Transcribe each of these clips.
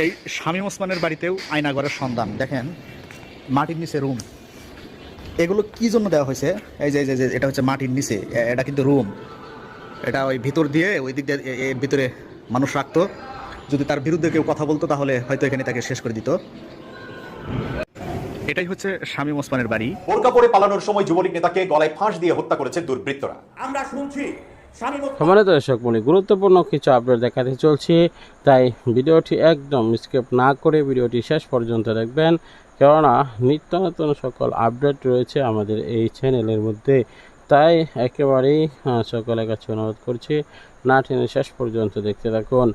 এই শামীম ওসমানের বাড়িতেও আয়নাঘরের সন্ধান। দেখেন মাটির নিচে রুম। এগুলো কি জন্য দেওয়া হয়েছে? এই যে এটা হচ্ছে মাটির নিচে, এটা কিন্তু রুম। এটা ওই ভিতর দিয়ে ওই দিক দিয়ে এর ভিতরে মানুষ রাখতো। যদি তার বিরুদ্ধে কেউ কথা বলতো তাহলে হয়তো এখানে তাকে শেষ করে দিত। এটাই হচ্ছে শামীম ওসমানের বাড়ি। বোরকা পরে পালানোর সময় যুবলীগ নেতাকে গলায় ফাঁস দিয়ে হত্যা করেছে দুর্বৃত্তরা। আমরা শুনছি সম্মানিত দর্শক মনে গুরুত্বপূর্ণ কিছু আপডেট দেখাতে চলছি, তাই ভিডিওটি একদম স্কিপ না করে ভিডিওটি শেষ পর্যন্ত দেখবেন, কেননা নিত্য নতুন সকল আপডেট রয়েছে আমাদের এই চ্যানেলের মধ্যে। তাই একেবারেই সকলের কাছে অনুরোধ করছি না টেনে শেষ পর্যন্ত দেখতে থাকুন।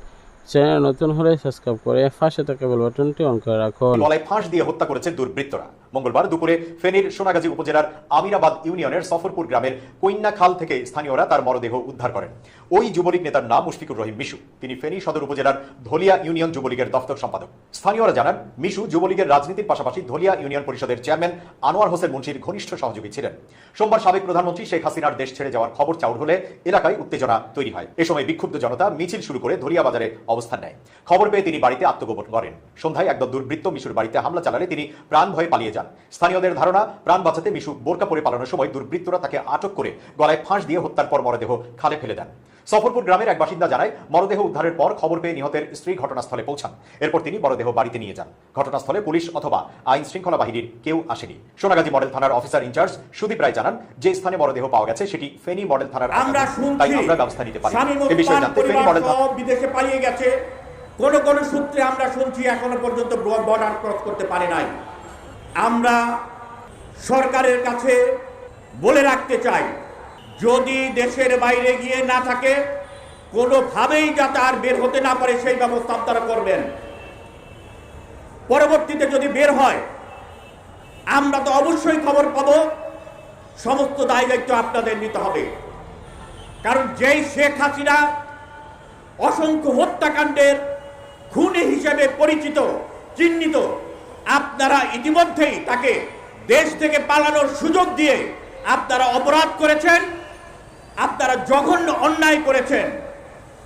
চ্যানেল নতুন হলে সাবস্ক্রাইব করে পাশে থাকা বেল বাটনটি অন করে রাখুন। গলায় ফাঁস দিয়ে হত্যা করেছে দুর্বৃত্তরা। মঙ্গলবার দুপুরে ফেনীর সোনাগাজী উপজেলার আমিরাবাদ ইউনিয়নের সফরপুর গ্রামের কইন্না খাল থেকে স্থানীয়রা তার মরদেহ উদ্ধার করেন। ওই যুবলীগ নেতার নাম মুশফিকুর রহিম মিশু। তিনি ফেনী সদর উপজেলার ধলিয়া ইউনিয়ন যুবলীগের দফতর সম্পাদক। স্থানীয়রা জানান, মিশু যুবলীগের রাজনীতির পাশাপাশি ধলিয়া ইউনিয়ন পরিষদের চেয়ারম্যান আনোয়ার হোসেন মুন্সির ঘনিষ্ঠ সহযোগী ছিলেন। সোমবার সাবেক প্রধানমন্ত্রী শেখ হাসিনার দেশ ছেড়ে যাওয়ার খবর চাউর হলে এলাকায় উত্তেজনা তৈরি হয়। এ সময় বিক্ষুব্ধ জনতা মিছিল শুরু করে ধলিয়া বাজারে অবস্থান নেয়। খবর পেয়ে তিনি বাড়িতে আত্মগোপন করেন। সন্ধ্যায় একদল দুর্বৃত্ত মিশুর বাড়িতে হামলা চালালে তিনি প্রাণ ভয়ে পালিয়ে যান। স্থানীয়দের ধারণা, প্রাণ বাঁচাতে মিশু বোরকা পরে পালানোর সময় দুর্বৃত্তরা তাকে আটক করে গলায় ফাঁস দিয়ে হত্যার পর মরদেহ খালে ফেলে দেন। সফরপুর গ্রামের এক বাসিন্দা জানায়, মরদেহ উদ্ধারের পর খবর পেয়ে নিহতের স্ত্রী ঘটনাস্থলে পৌঁছান। এরপর তিনি মরদেহ বাড়িতে নিয়ে যান। ঘটনাস্থলে পুলিশ অথবা আইন শৃঙ্খলা বাহিনীর কেউ আসেনি। সোনাগাজী মডেল থানার অফিসার ইনচার্জ সুদীপ রায় জানান, যে স্থানে মরদেহ পাওয়া গেছে সেটি ফেনী মডেল থানার। তাই আমরা ব্যবস্থা নিতে পারি। এই বিষয়ে জানতে ফেনী মডেল বিদেশে পালিয়ে গেছে। কোন সূত্রে আমরা শুনছি এখনো পর্যন্ত বর্ডার ক্রস করতে পারে নাই। আমরা সরকারের কাছে বলে রাখতে চাই, যদি দেশের বাইরে গিয়ে না থাকে কোনোভাবেই যাতে আর বের হতে না পারে সেই ব্যবস্থা আপনারা করবেন। পরবর্তীতে যদি বের হয় আমরা তো অবশ্যই খবর পাবো। সমস্ত দায় দায়িত্ব আপনাদের নিতে হবে। কারণ যেই শেখ হাসিনা অসংখ্য হত্যাকাণ্ডের খুনি হিসেবে পরিচিত, চিহ্নিত, আপনারা ইতিমধ্যেই তাকে দেশ থেকে পালানোর সুযোগ দিয়ে আপনারা অপরাধ করেছেন, আপনারা জঘন্য অন্যায় করেছেন।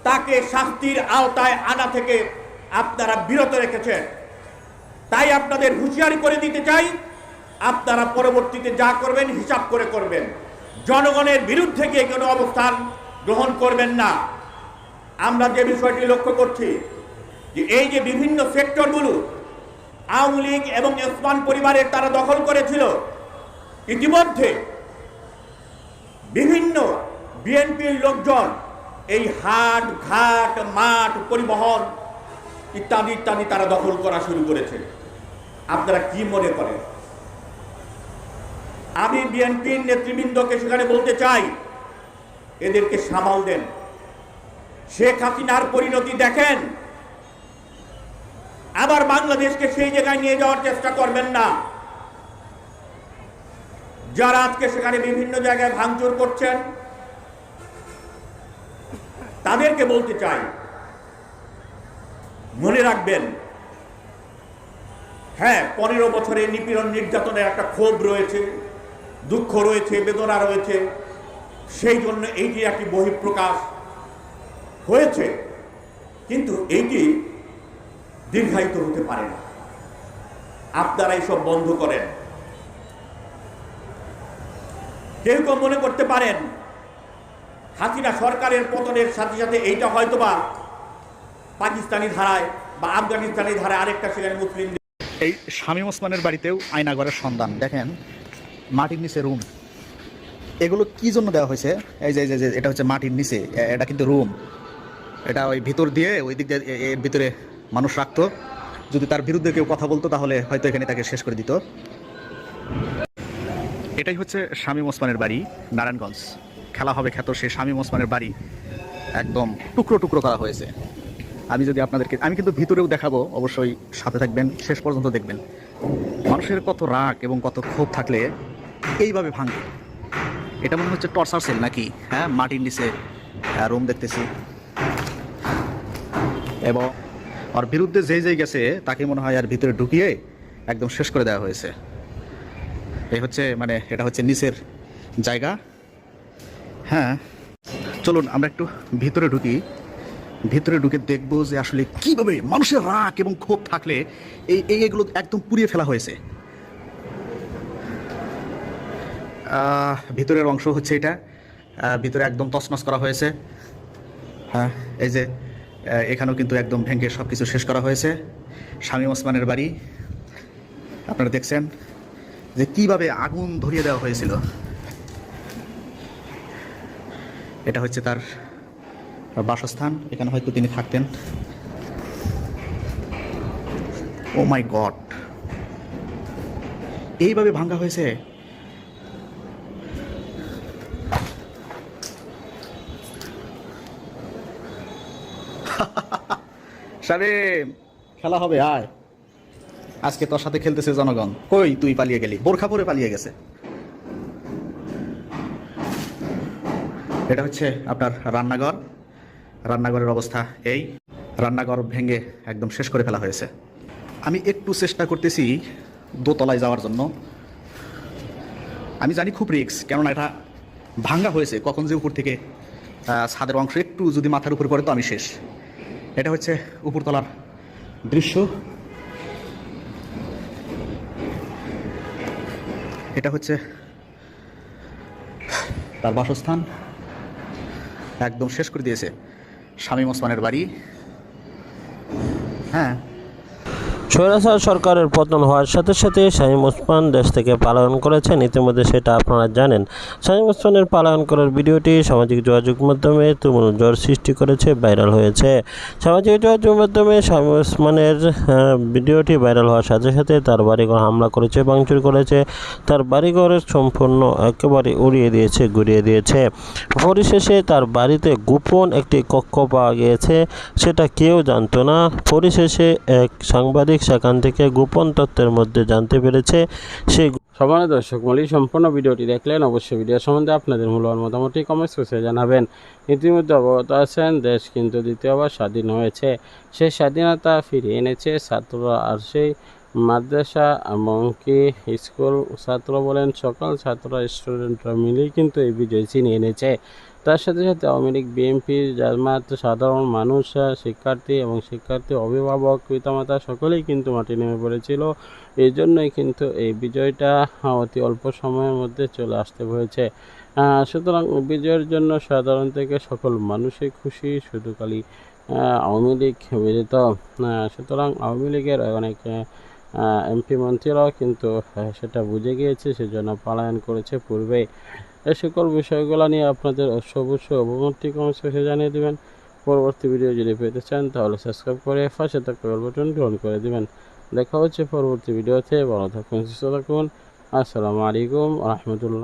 তাকে শাস্তির আওতায় আনা থেকে আপনারা বিরত রেখেছেন। তাই আপনাদের হুঁশিয়ারি করে দিতে চাই, আপনারা পরবর্তীতে যা করবেন হিসাব করে করবেন। জনগণের বিরুদ্ধে গিয়ে কোনো অবস্থান গ্রহণ করবেন না। আমরা যে বিষয়টি লক্ষ্য করছি যে এই যে বিভিন্ন সেক্টরগুলো আওয়ামী লীগ এবং ওসমান পরিবারের তারা দখল করেছিল, ইতিমধ্যে বিভিন্ন বিএনপির লোকজন এই হাট ঘাট মাঠ পরিবহন ইত্যাদি ইত্যাদি তারা দখল করা শুরু করেছে। আপনারা কি মনে করেন? আমি বিএনপির নেতৃবৃন্দকে সেখানে বলতে চাই, এদেরকে সামাল দেন। শেখ হাসিনার পরিণতি দেখেন, আবার বাংলাদেশকে সেই জায়গায় নিয়ে যাওয়ার চেষ্টা করবেন না। যারা আজকে সেখানে বিভিন্ন জায়গায় ভাঙচুর করছেন তাদেরকে বলতে চাই, মনে রাখবেন, হ্যাঁ 15 বছরের নিপীড়ন নির্যাতনের একটা ক্ষোভ রয়েছে, দুঃখ রয়েছে, বেদনা রয়েছে। সেই জন্য এইটি একটি বহিঃপ্রকাশ হয়েছে, কিন্তু এইটি দীর্ঘায়িত হতে পারে না। আপনারা এইসব বন্ধ করেন। কেউ কেউ মনে করতে পারেন হাসিনা সরকারের পতনের সাথে সাথে এইটা হয়তোবা পাকিস্তানি ধারায় বা আফগানিস্তানি ধারায় আরেকটা সেখানে মুসলিম। এই শামীম ওসমানের বাড়িতেও আয়নাঘরের সন্ধান। দেখেন মাটির নিচে রুম। এগুলো কি জন্য দেওয়া হয়েছে? এই যে এটা হচ্ছে মাটির নিচে, এটা কিন্তু রুম। এটা ওই ভিতর দিয়ে ওই দিক দিয়ে এর ভিতরে মানুষ রাখতো। যদি তার বিরুদ্ধে কেউ কথা বলতো তাহলে হয়তো এখানে তাকে শেষ করে দিত। এটাই হচ্ছে শামীম ওসমানের বাড়ি, নারায়ণগঞ্জ। খেলা হবে খ্যাত সেই শামীম ওসমানের বাড়ি একদম টুকরো টুকরো করা হয়েছে। আমি কিন্তু ভিতরেও দেখাবো, অবশ্যই সাথে থাকবেন, শেষ পর্যন্ত দেখবেন। মানুষের কত রাগ এবং কত ক্ষোভ থাকলে এইভাবে ভাঙবে। এটা মনে হচ্ছে টর্চার সেল নাকি? হ্যাঁ, মাটির নিচে রুম দেখতেছি, এবং ওর বিরুদ্ধে যেই গেছে তাকে মনে হয় আর ভিতরে ঢুকিয়ে একদম শেষ করে দেওয়া হয়েছে। এই হচ্ছে এটা হচ্ছে নিচের জায়গা। হ্যাঁ, চলুন আমরা একটু ভিতরে ঢুকি, ভিতরে ঢুকে দেখবো যে আসলে কিভাবে মানুষের রাগ এবং ক্ষোভ থাকলে এগুলো একদম পুড়িয়ে ফেলা হয়েছে। ভিতরের অংশ হচ্ছে এটা, ভিতরে একদম তছনছ করা হয়েছে। হ্যাঁ, এই যে এখানেও কিন্তু একদম ভেঙে সব কিছু শেষ করা হয়েছে। শামীম ওসমানের বাড়ি আপনারা দেখছেন যে কিভাবে আগুন ধরিয়ে দেওয়া হয়েছিল। এটা হচ্ছে তার বাসস্থান, এখানে হয়তো তিনি থাকতেন। ও মাই গড, এইভাবে ভাঙা হয়েছে। শামীম, খেলা হবে, আয়। আজকে তোর সাথে খেলতেছে জনগণ। কই তুই পালিয়ে গেলি? বোরখা পরে পালিয়ে গেছে। এটা হচ্ছে আপনার রান্নাঘর। রান্নাঘরের অবস্থা এই, রান্নাঘর ভেঙে একদম শেষ করে ফেলা হয়েছে। আমি একটু চেষ্টা করতেছি দোতলায় যাওয়ার জন্য। আমি জানি খুব রিস্ক, কেননা এটা ভাঙ্গা হয়েছে। কখন যে উপর থেকে ছাদের অংশ একটু যদি মাথার উপর পড়ে তো আমি শেষ। এটা হচ্ছে উপরতলার দৃশ্য। এটা হচ্ছে তার বাসস্থান, একদম শেষ করে দিয়েছে। শামীম ওসমানের বাড়ি। হ্যাঁ, স্বৈরাচার সরকারের পতন হওয়ার সাথে সাথে শামীম ওসমান দেশ থেকে পলায়ন করেছেন, ইতিমধ্যে সেটা আপনারা জানেন। শামীম ওসমানের পলায়ন করার ভিডিওটি সামাজিক যোগাযোগ মাধ্যমে তুমুল ঝড় সৃষ্টি করেছে, ভাইরাল হয়েছে। সামাজিক যোগাযোগ মাধ্যমে শামীম ওসমানের ভিডিওটি ভাইরাল হওয়ার সাথে সাথে তার বাড়িঘর হামলা করেছে, ভাঙচুর করেছে, তার বাড়িঘরের সম্পূর্ণ একেবারে উড়িয়ে দিয়েছে, গুড়িয়ে দিয়েছে। পরিশেষে তার বাড়িতে গোপন একটি কক্ষ পাওয়া গিয়েছে, সেটা কেউ জানতো না। পরিশেষে এক সাংবাদিক সেখান থেকে গোপন তথ্যের মধ্যে জানতে পেরেছে সেই। সম্মানিত দর্শক মণ্ডলী, সম্পূর্ণ ভিডিওটি দেখলেন। অবশ্যই ভিডিও সম্বন্ধে আপনাদের মূল্যবান মতামতটি কমেন্টস বক্সে জানাবেন। ইতিমধ্যে অবগত আছেন, দেশ কিন্তু দ্বিতীয়বার স্বাধীন হয়েছে। সেই স্বাধীনতা ফিরিয়ে এনেছে ছাত্ররা, আর সেই মাদ্রাসা এমনকি স্কুল ছাত্র বলেন সকল ছাত্র স্টুডেন্টরা মিলেই কিন্তু এই বিজয় ছিনিয়ে এনেছে। তার সাথে সাথে আওয়ামী লীগ, বিএনপি, জামায়াত, সাধারণ মানুষ, শিক্ষার্থী এবং শিক্ষার্থী অভিভাবক, পিতামাতা সকলেই কিন্তু মাঠে নেমে পড়েছিল। এই জন্যই কিন্তু এই বিজয়টা অতি অল্প সময়ের মধ্যে চলে আসতে হয়েছে। সুতরাং বিজয়ের জন্য সাধারণ থেকে সকল মানুষই খুশি, শুধু খালি আওয়ামী লীগ ব্যতীত। সুতরাং আওয়ামী লীগের অনেক এমপি মন্ত্রীরাও কিন্তু সেটা বুঝে গিয়েছে, সেজন্য পলায়ন করেছে পূর্বে। এই সকল বিষয়গুলো নিয়ে আপনাদের অবশ্যই অবগতি কমেন্টস বক্সে জানিয়ে দেবেন। পরবর্তী ভিডিও যদি পেতে চান তাহলে সাবস্ক্রাইব করে পাশে থাকা বেল বাটনটি অন করে দেবেন। দেখা হচ্ছে পরবর্তী ভিডিওতে। ভালো থাকুন, সুস্থ থাকুন। আসসালামু আলাইকুম ওয়া রাহমাতুল্লাহ।